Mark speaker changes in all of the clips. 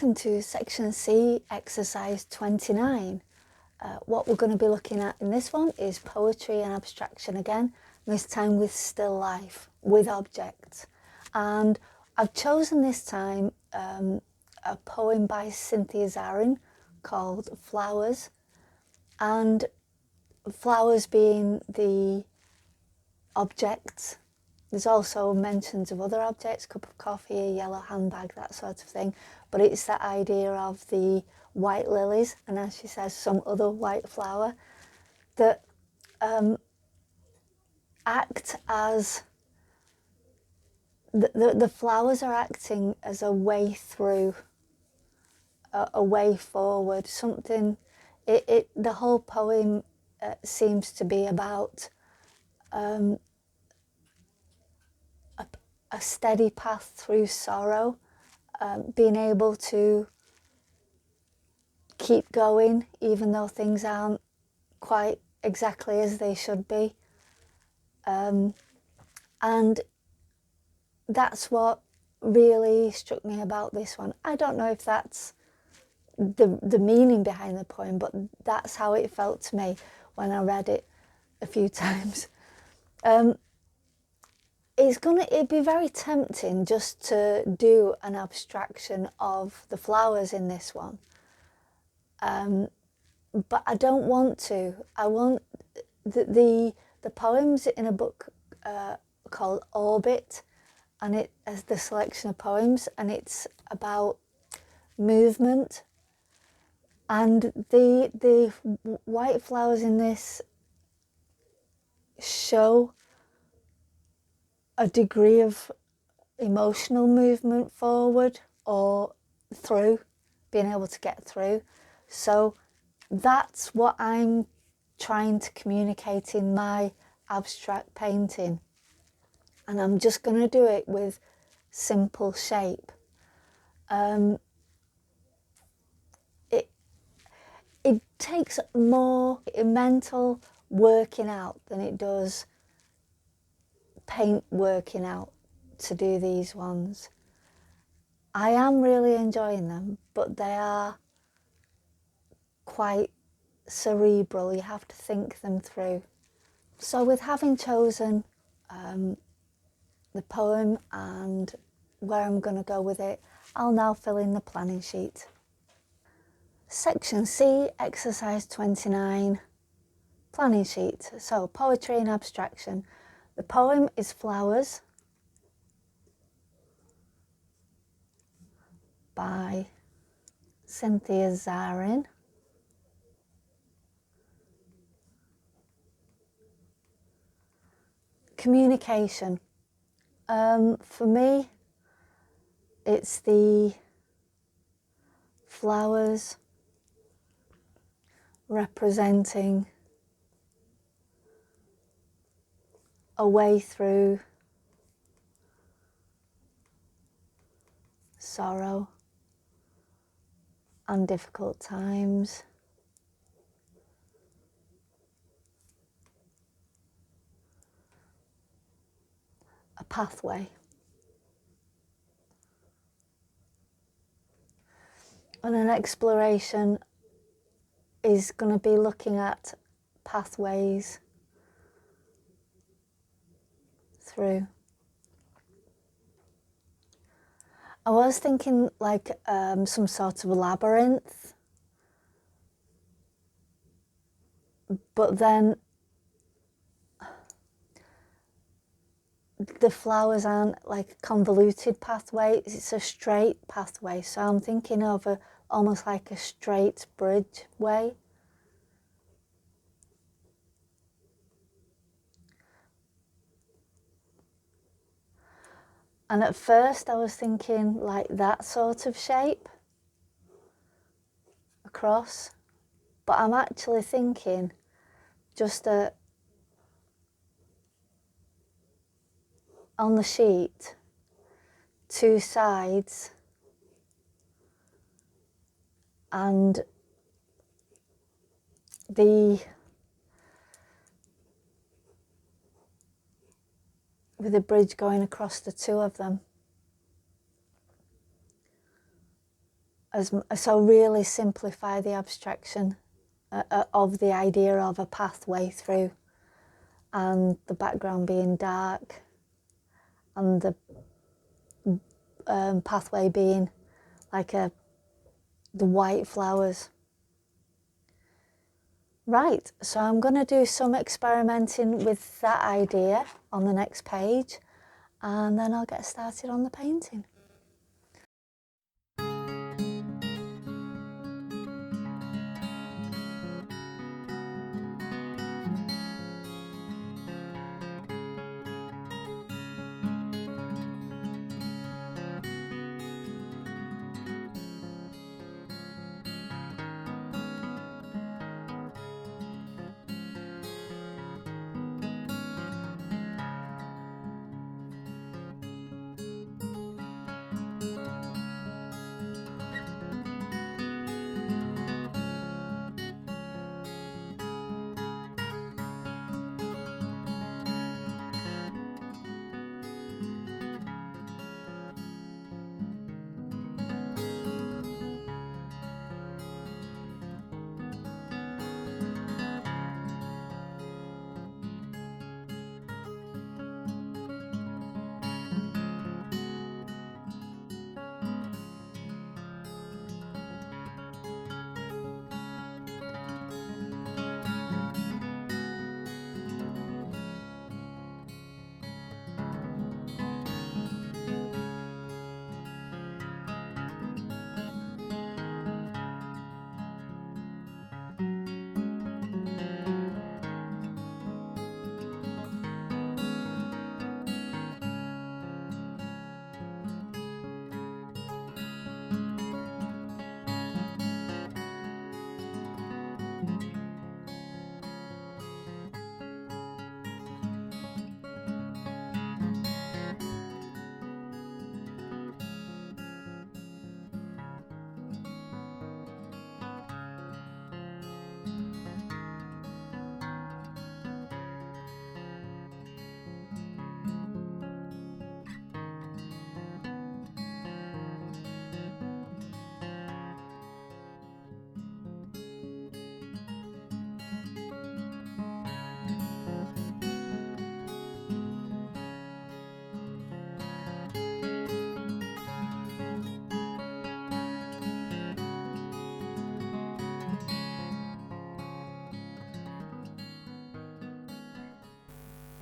Speaker 1: Welcome to Section C, Exercise 29. What we're going to be looking at in this one is poetry and abstraction again, this time with still life, with objects. And I've chosen this time a poem by Cynthia Zarin called Flowers, and flowers being the objects. There's also mentions of other objects, cup of coffee, a yellow handbag, that sort of thing. But it's that idea of the white lilies, and as she says, some other white flower, that act as, the flowers are acting as a way through, a way forward, something, the whole poem seems to be about a steady path through sorrow, being able to keep going even though things aren't quite exactly as they should be. And that's what really struck me about this one. I don't know if that's the meaning behind the poem, but that's how it felt to me when I read it a few times. It'd be very tempting just to do an abstraction of the flowers in this one. But I don't want to. I want the poems in a book called Orbit, and it has the selection of poems, and it's about movement. And the white flowers in this show a degree of emotional movement forward or through, being able to get through. So that's what I'm trying to communicate in my abstract painting, and I'm just going to do it with simple shape. It takes more mental working out than it does paint working out to do these ones. I am really enjoying them, but they are quite cerebral. You have to think them through. So with having chosen the poem and where I'm going to go with it, I'll now fill in the planning sheet. Section C, Exercise 29, planning sheet. So poetry and abstraction. The poem is Flowers by Cynthia Zarin. Communication. For me, it's the flowers representing a way through sorrow and difficult times. A pathway. And an exploration is going to be looking at pathways through. I was thinking like some sort of labyrinth, but then the flowers aren't like a convoluted pathway, it's a straight pathway. So I'm thinking of almost like a straight bridge way. And at first I was thinking like that sort of shape across, but I'm actually thinking just on the sheet, two sides, and with a bridge going across the two of them. So really simplify the abstraction of the idea of a pathway through, and the background being dark, and the pathway being like the white flowers. Right, so I'm going to do some experimenting with that idea on the next page, and then I'll get started on the painting.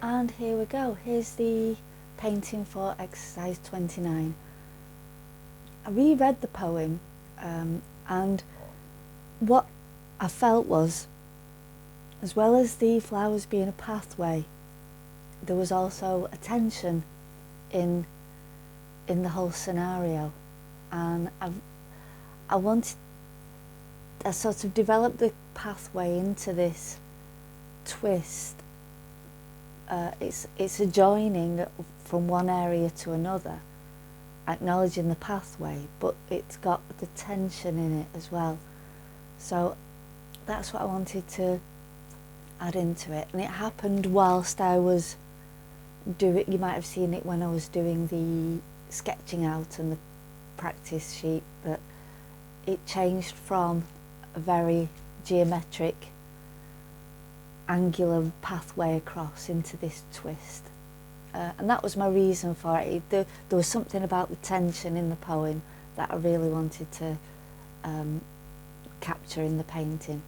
Speaker 1: And here we go, here's the painting for exercise 29. I reread the poem, and what I felt was, as well as the flowers being a pathway, there was also a tension in the whole scenario, and I sort of developed the pathway into this twist. It's a joining from one area to another, acknowledging the pathway, but it's got the tension in it as well. So that's what I wanted to add into it, and it happened whilst I was doing, you might have seen it when I was doing the sketching out and the practice sheet, that it changed from a very geometric angular pathway across into this twist, and that was my reason for it. There was something about the tension in the poem that I really wanted to capture in the painting.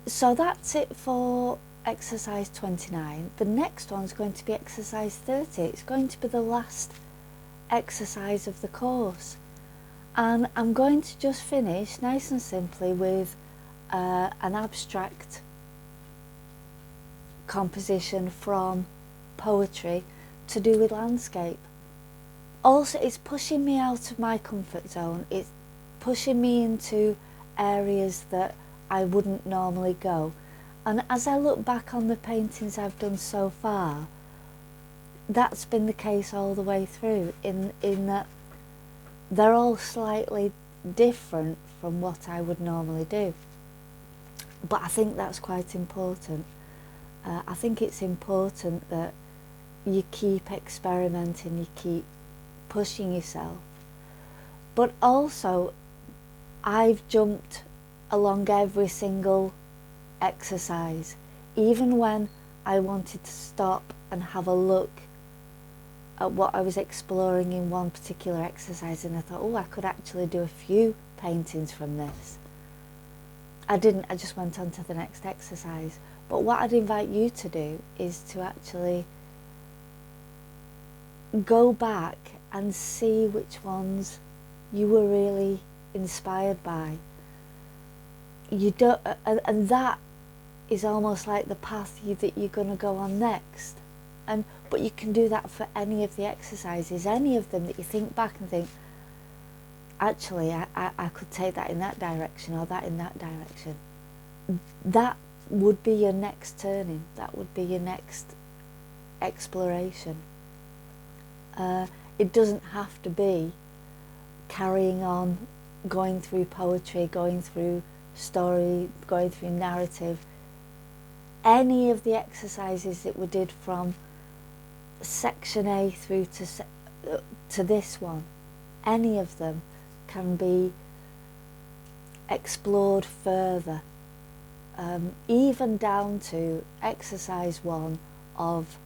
Speaker 1: So that's it for exercise 29. The next one's going to be exercise 30. It's going to be the last exercise of the course, and I'm going to just finish nice and simply with an abstract composition from poetry to do with landscape. Also, it's pushing me out of my comfort zone. It's pushing me into areas that I wouldn't normally go. And as I look back on the paintings I've done so far, that's been the case all the way through, in that they're all slightly different from what I would normally do. But I think that's quite important. I think it's important that you keep experimenting, you keep pushing yourself, But also, I've jumped along every single exercise, even when I wanted to stop and have a look at what I was exploring in one particular exercise, and I thought, oh, I could actually do a few paintings from this. I didn't, I just went on to the next exercise. But what I'd invite you to do is to actually go back and see which ones you were really inspired by. You don't, and that is almost like the path that you're going to go on next. But you can do that for any of the exercises, any of them that you think back and think, actually, I could take that in that direction or that in that direction. That would be your next turning. That would be your next exploration. It doesn't have to be carrying on, going through poetry, going through story, going through narrative. Any of the exercises that we did from section A through to this one, any of them can be explored further, even down to exercise 1 of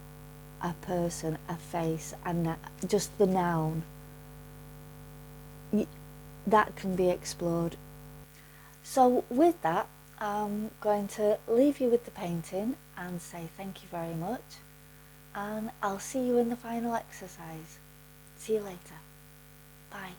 Speaker 1: a person, a face, and just the noun. That can be explored. So with that, I'm going to leave you with the painting and say thank you very much, and I'll see you in the final exercise. See you later. Bye.